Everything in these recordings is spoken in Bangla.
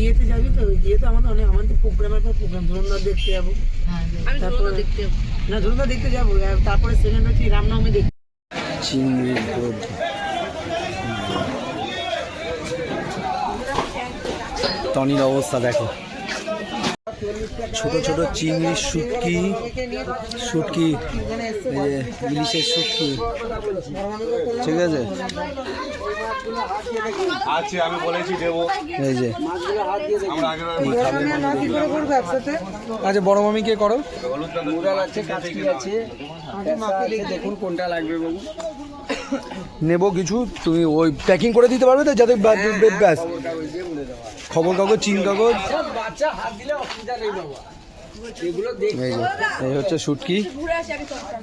ইয়েতে যাবি তো? ইয়েতে আমাদের প্রোগ্রামের পর প্রোগ্রাম ধরুন দেখতে যাবো। তারপরে দেখতে যাবো না, ধরুন দেখতে যাবো। তারপরে সেকেন্ড হচ্ছে রামনবমী দেখতে। চিংড়ি টনির অবস্থা দেখো, ছোট ছোট চিংড়ির শুটকি, ইলিশের শুটকি, ঠিক আছে। আমি বলেছি দেবো, এই যে আচ্ছা বড় মামি কে করো, দেখুন কোনটা লাগবে বাবু। নেবো কিছু, তুমি ওই প্যাকিং করে দিতে পারবে তো, যাতে ব্যাস খবর কাগজ, চিন কাগজ। এই হচ্ছে শুটকি।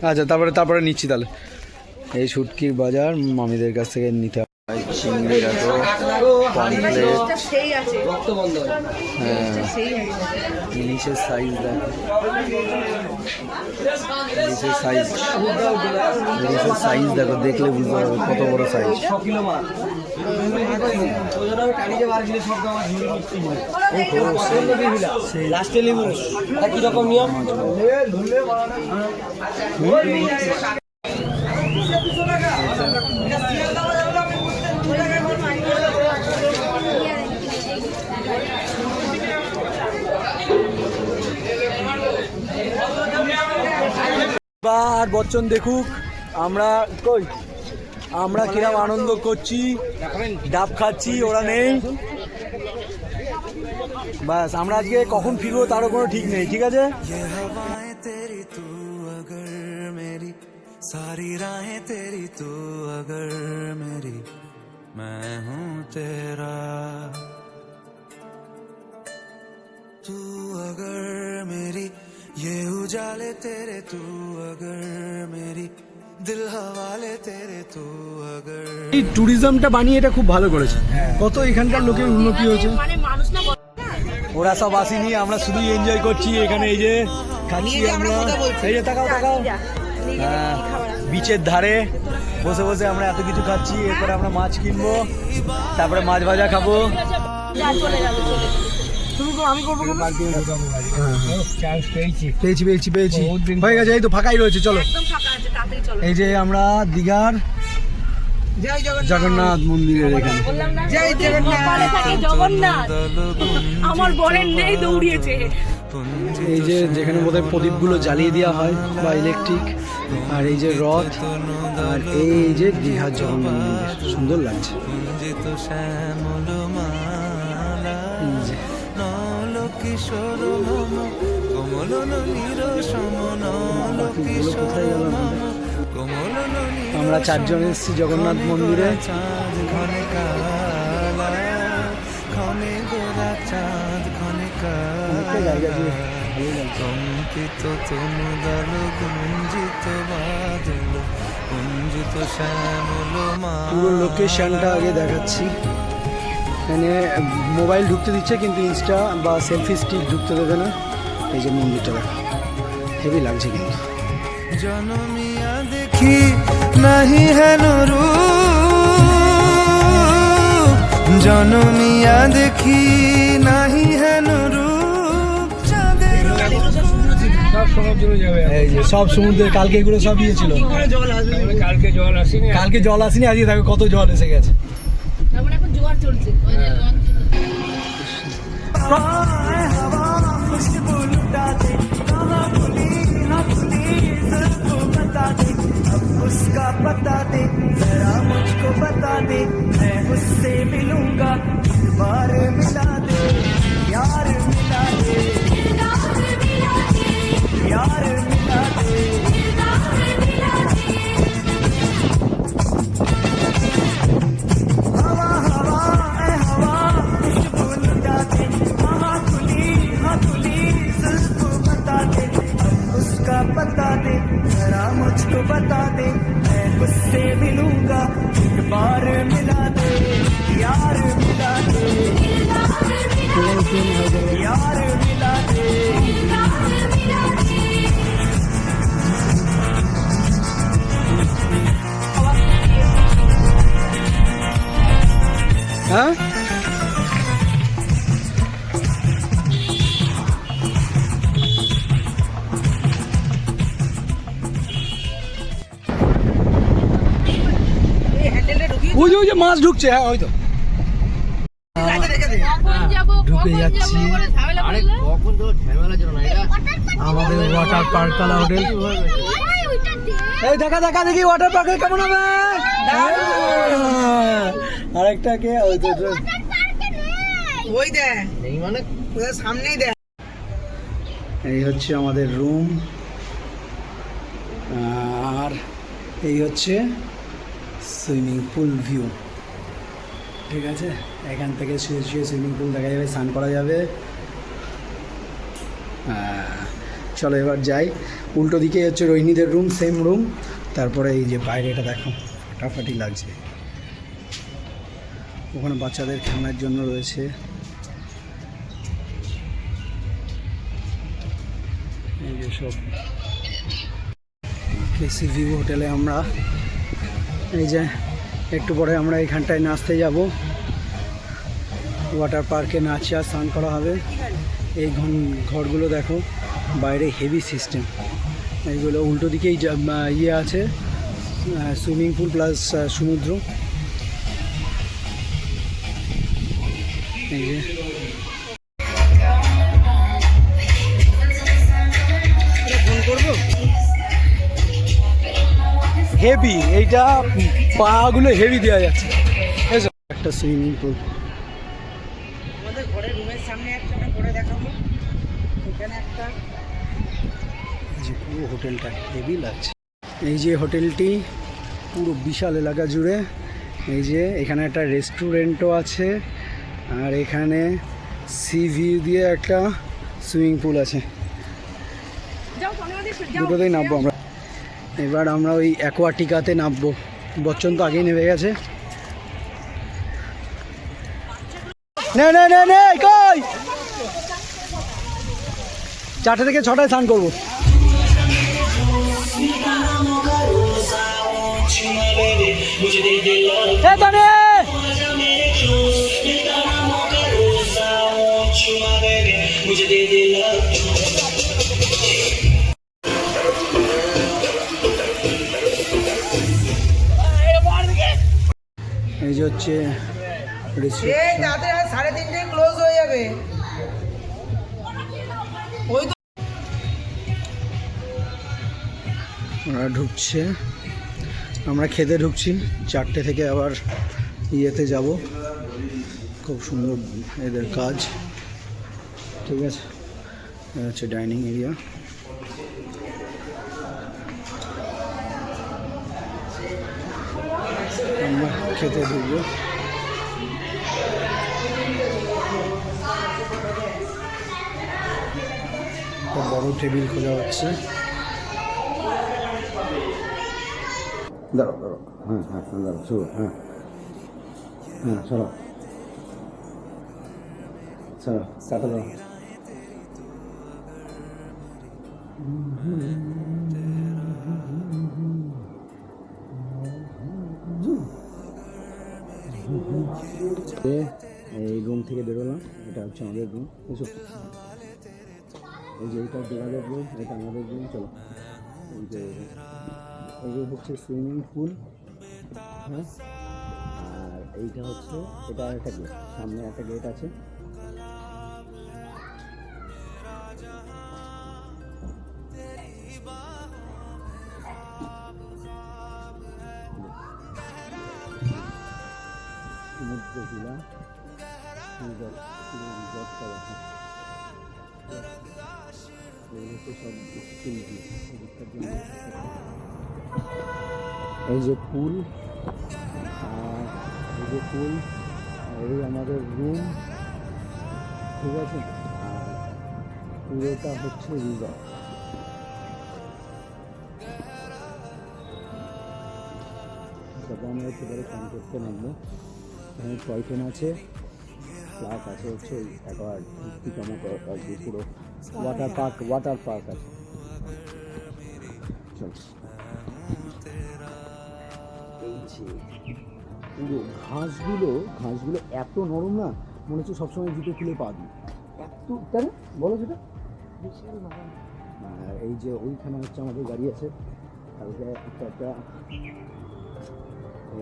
আচ্ছা তারপরে নিচ্ছি তাহলে। এই শুটকির বাজার মামিদের কাছ থেকে নিতে হবে। চিংড়ি রাখো, পমফ্লেট, হ্যাঁ ইলিশের সাইজ দেখো, ইলিশের সাইজ দেখো, দেখলে বুঝতে পারবে কত বড় সাইজ। কিরকম নিয়ম? আর বচ্চন দেখুক আমরা কিরম আনন্দ করছি, ডাব খাচ্ছি, ওরা নেই। বাস আমরা আজকে কখন ফিরবো তারও কোনো ঠিক নেই, ঠিক আছে। सारी राहें तेरी तू अगर मेरी मैं हूँ तेरा, तू अगर मेरी ये उजाले तेरे, तू अगर मेरी दिल हवाले तेरे, तू अगर। এই ট্যুরিজমটা বানিয়ে এটা খুব ভালো করেছে, কত এখানকার লোকের উন্নতি হয়েছে। ওরা সব আসেনি, আমরা শুধু এনজয় করছি এখানে। এই যে খাচ্ছি আমরা, এই যে তাকাও বিচের ধারে বসে বসে আমরা এত কিছু খাচ্ছি। এরপরে আমরা মাছ কিনবো, তারপরে মাছ ভাজা খাবো। পেয়েছি হয়ে গেছে, এই তো ফাঁকাই রয়েছে, চলো। এই যে আমরা দীঘার জগন্নাথ মন্দিরের এখানে, আমার বরের নেই দৌড়িয়েছে। এই যে যেখানে বোধহয় প্রদীপগুলো জ্বালিয়ে দেওয়া হয় বা ইলেকট্রিক, আর এই যে রথ, আর এই যে দীঘার জগন্নাথ মন্দির, সুন্দর লাগছে। আমরা চারজন এসেছি জগন্নাথ মন্দিরে। পুরো লোকেশনটা আগে দেখাচ্ছি। এখানে মোবাইল ঢুকতে দিচ্ছে কিন্তু ইনস্টা বা সেলফি স্টিক ঢুকতে দেবে না। এই যে মন্দিরটা দেখা হেভি লাগছে কিন্তু। জনমিয়া দেখি নাহি হেন রূপ, জনমিয়া দেখি নাহি হেন রূপ, এই যে সব সমুদ্রে কালকে এগুলো সব ইয়ে ছিল, কালকে জল আসেনি, আজকে দেখো কত জল এসে গেছে। এখন জোয়ার চলছে। उसका बता दे जरा मुझको बता दे, मैं उससे मिलूंगा, बार मिला दे यार, मिला दे यार, मिला दे। हवा हवा ए हवा खुशबू लुटा दे, हाँ खुली जुल्फ बता दे, उसका बता दे जरा मुझको बता दे, मैं उससे मिलूंगा, एक बार मिला दे यार, मिला दे। মাছ ঢুকছে, হ্যাঁ ওই তো ঢুকে যাচ্ছি আমাদের ওয়াটার পার্ক কালা হোটেল। এই দেখা দেখা দেখি ওয়াটার পার্কে কেমন হবে। আরেকটা কে ওই তো ওই দেখ এই মানে সামনেই দেখ। এই হচ্ছে আমাদের রুম, আর এই হচ্ছে সুইমিং পুল ভিউ। ঠিক আছে, এখান থেকে শুয়ে শুয়ে সুইমিং পুল দেখা যাবে, স্নান করা যাবে। চলো এবার যাই। উল্টো দিকে হচ্ছে রোহিণীদের রুম, সেম রুম। তারপরে এই যে বাইরেটা দেখো, ফাটাফাটি লাগছে। ওখানে বাচ্চাদের খেলনার জন্য রয়েছে। এই যে সব কেসি ভিউ হোটেলে আমরা, এই যে একটু পরে আমরা এখানটায় নাচতে যাব। ওয়াটার পার্কে নাচে আর স্নান করা হবে। এই ঘরগুলো দেখো, বাইরে হেভি সিস্টেম। এইগুলো উল্টো দিকেই ইয়ে আছে, সুইমিং পুল প্লাস সমুদ্র। এই যে ফোন করবো, হেভি এইটা, পাগুলো হেভি দেওয়া যাচ্ছে। একটা সুইমিং পুল আমাদের ঘরের রুমের সামনে একটা করে দেখাবো, এখানে একটা। যে পুরো হোটেলটা হেভি লাগছে। এই যে হোটেলটি পুরো বিশাল এলাকা জুড়ে। এই যে এখানে একটা রেস্টুরেন্টও আছে, আর এখানে সি ভিউ দিয়ে একটা সুইমিং পুল আছে। দুটোতেই নামবো আমরা। এবার আমরা ওই অ্যাকোয়াটিকাতে নামবো। বচ্চন তো আগেই নেমে গেছে। নে নে নে নে কই 4টে থেকে 6টায় স্নান করবো। এই যে হচ্ছে তাদের 3:30 ক্লোজ হয়ে যাবে। ওই তো ওরা ঢুকছে, আমরা খেতে ঢুকছি। 4টে থেকে আবার ইয়েতে যাব। খুব সুন্দর এদের কাজ। ঠিক আছে, এটা হচ্ছে ডাইনিং এরিয়া। আমরা খেতে ঢুকবো। একটা বড় টেবিল খোলা হচ্ছে। দাঁড়াও দাঁড়াও, হ্যাঁ হ্যাঁ দাঁড়াও, শুরু, হ্যাঁ হ্যাঁ চলো চলো স্টার্ট দাও। এই রুম থেকে বেরোলাম, এটা হচ্ছে আমাদের রুম। এই যে এটা দেওয়ালের রুম, এটা আমাদের রুম। চলো, এই যে এই হচ্ছে সুইমিং পুল, হ্যাঁ। আর এইটা হচ্ছে, এটা একটা গেট, সামনে একটা গেট আছে। সমুদ্র ভিলা এই যে পুল, আর এই যে পুল, এই আমাদের রুম। ঠিক আছে, আর পুরোটা হচ্ছে রিসর্ট। তবে আমরা একটু পরে স্নান করতে নামবো। এখানে টয় ট্রেন আছে, প্লাস আছে হচ্ছে একবার আর কি পুরো ওয়াটার পার্ক আছে। চল, এই যে পুরো ঘাসগুলো এত নরম না, মনে হচ্ছে সবসময় জুতো খুলে পা দিই, এত, তাই না বলো সেটা। আর এই যে ওইখানে হচ্ছে আমাদের গাড়ি আছে, আর একটা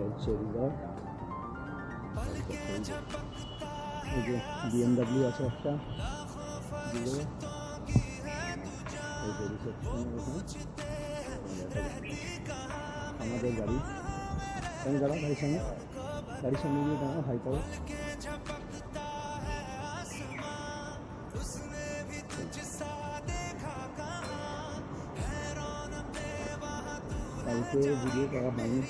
হচ্ছে রিজার্ভ। এই যে BMW আছে একটা, এই যে reception এর ওখানে। আমাদের গাড়ি দাঁড়াও, গাড়ির সামনে গিয়ে দাঁড়াও, হাই করো। কালকে ভিডিও করা হয়নি,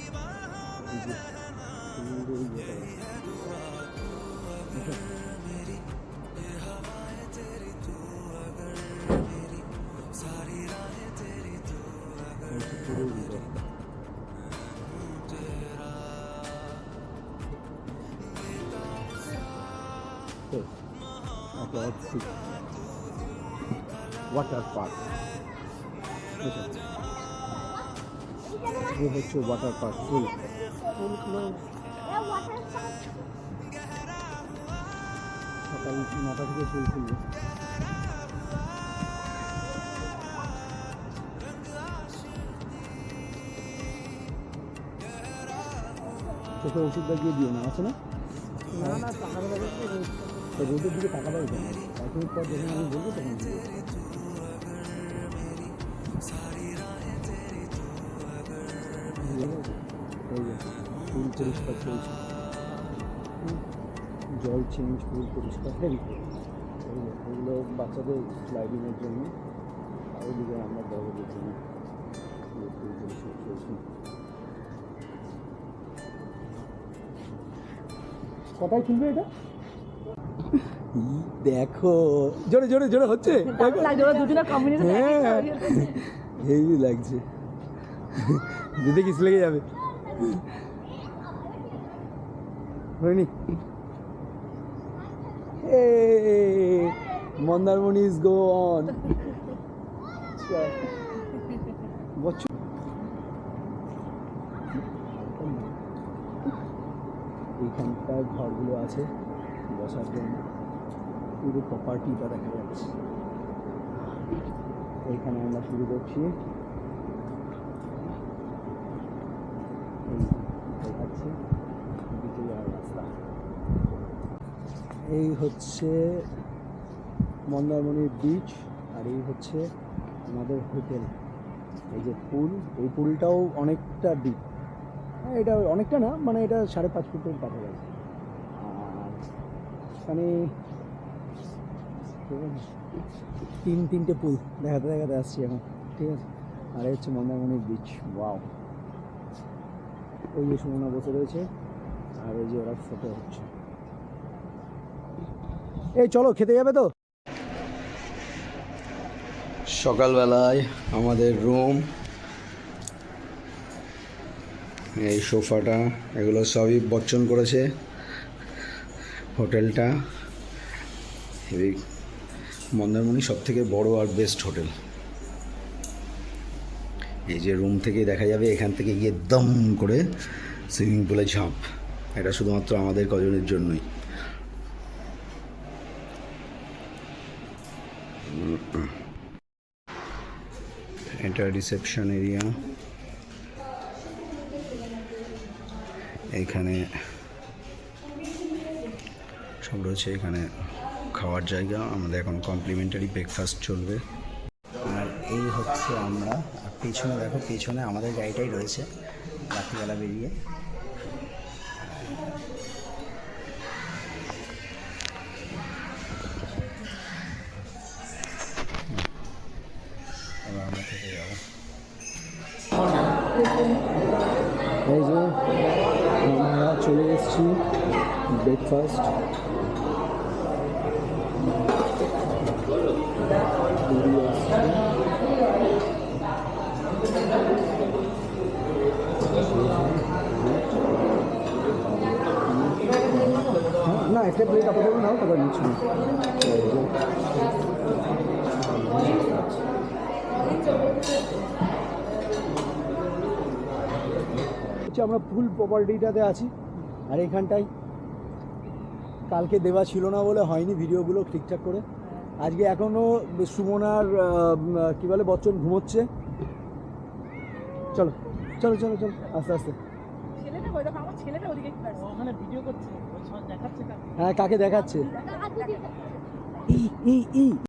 ওয়াটার পার্ক, এই হচ্ছে ওয়াটার পার্ক। সকাল 9টা থেকে ফুল খুলবে। চোখে ওষুধ লাগিয়ে দিও না, আছে না? না টাকা দেবে, রোদের দিকে টাকা দেবে, 5 মিনিট পর যখন আমি বলবো তখন ফুল পরিষ্কার চলছে, জল চেঞ্জ, ফুল পরিষ্কার হেভি। এগুলো বাচ্চাদের স্লাইডিংয়ের জন্য, আর ওইদিকে আমরা বড়দের জন্য ফুল পরিষ্কার চলছে। কটায় খুলবে এটা? দেখো জোরে জোরে জোরে হচ্ছে, হ্যাঁ হেভি লাগছে, যদি কিছু লেগে যাবে। হয়নি মন্দারমণি ইজ গো অন। এইখানটায় ঘরগুলো আছে বসার জন্য, পুরো প্রপার্টিটা দেখা যাচ্ছে। এইখানে আমরা শুরু করছি, দেখাচ্ছি দিকে যাওয়ার রাস্তা। এই হচ্ছে মন্দারমণির বিচ, আর এই হচ্ছে আমাদের হোটেল। এই যে পুল, এই পুলটাও অনেকটা ডিপ, এটা অনেকটা না, মানে এটা 5.5 ফুটের কাছাকাছি। আর এখানে 3টে পুল দেখাতে দেখাতে আসছি এখন, ঠিক আছে। আর এই হচ্ছে মন্দারমণির বিচ। ওয়াও, ওই যে সুমনা বসে রয়েছে, আর ওই যে ওরা ফটো হচ্ছে। এই চলো খেতে যাবে তো। সকালবেলায় আমাদের রুম, এই সোফাটা, এগুলো সবই বচ্চন করেছে। হোটেলটা এই মন্দারমণি সব থেকে বড় আর বেস্ট হোটেল। এই যে রুম থেকে দেখা যাবে, এখান থেকে গিয়ে দম করে সুইমিং পুলে ঝাঁপ। এটা শুধুমাত্র আমাদের কজনের জন্যই। এটা রিসেপশন এরিয়া, এইখানে সব রয়েছে। এখানে খাওয়ার জায়গা, আমাদের এখন কমপ্লিমেন্টারি ব্রেকফাস্ট চলবে। আর এই হচ্ছে আমরা, আর পেছনে দেখো, পেছনে আমাদের গাড়িটাই রয়েছে রাত্রিবেলা বেরিয়ে। এবার আমরা থেকে যাবো। এই যে আমরা চলে এসেছি ব্রেকফাস্ট। না একটা প্লেট আপাতত নাও, তারপর নিচ্ছি না। আমরা ফুল প্রপার্টিটাতে আছি, আর এখানটায় কালকে দেওয়া ছিল না বলে হয়নি ভিডিওগুলো ঠিকঠাক করে। আজকে এখনও সুমনার কী বলে বচ্চন ঘুমোচ্ছে। চলো চলো চলো চলো আস্তে আস্তে। ওই দেখো আমার ছেলেটা ওদিকে কি করছে ওখানে ভিডিও করছে ওই সব দেখাচ্ছে হ্যাঁ কাকে দেখাচ্ছে